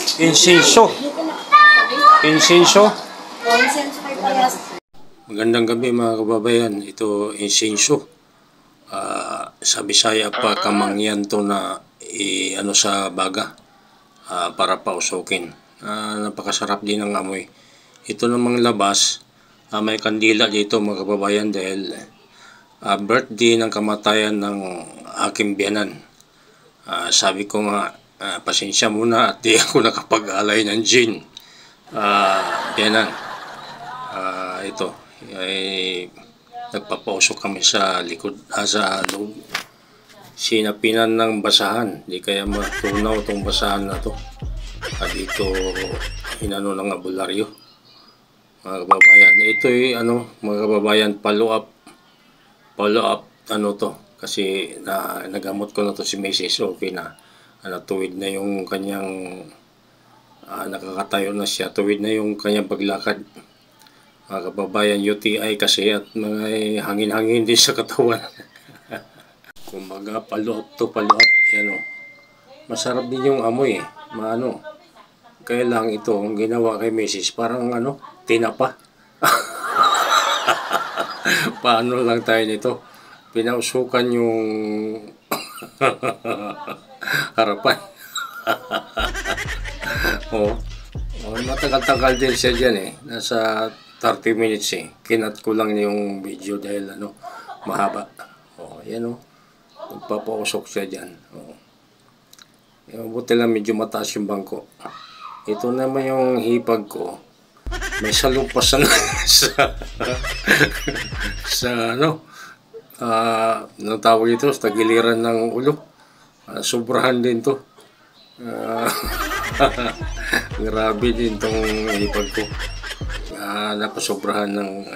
Insenso. Insenso. O, insenso kay parehas. Magandang gabi mga kababayan. Ito insenso. Sa Bisaya pa kamangyan to na ano sa baga para pausukin. Napakasarap din ng amoy. Ito namang labas, may kandila dito mga kababayan dahil birthday ng kamatayan ng aking biyanan. Sabi ko nga, pasensya muna at di ako nakapag-alay ng gin. Biyanan, ito ay nagpapausok kami sa likod, sa loob. Sinapinan ng basahan, di kaya matunaw itong basahan na to. At ito inano ng abularyo mga kababayan. Ito ay mga kababayan, follow up ano to, kasi nagamot ko na to si Mrs. Okay na, tuwid na yung kanyang nakakatayo na siya, tuwid na yung kanyang paglakad mga kababayan. UTI kasi at mga hangin-hangin din sa katawan. Kumbaga follow up yan. Masarap din yung amoy kaya lang ito ang ginawa kay Mrs. parang tinapa. Paano lang tayo nito, pinausukan yung harapan. Matagal-tagal din siya dyan nasa 30 minutes kinat ko lang yung video dahil mahaba. Yan magpapausok siya dyan. Buti lang medyo mataas yung bangko. Ito naman yung hipag ko, may salumpasan sa anong tawag ito, sa tagiliran ng ulo. Sobrahan din to. Grabe din tong hipag ko. Napasobrahan ng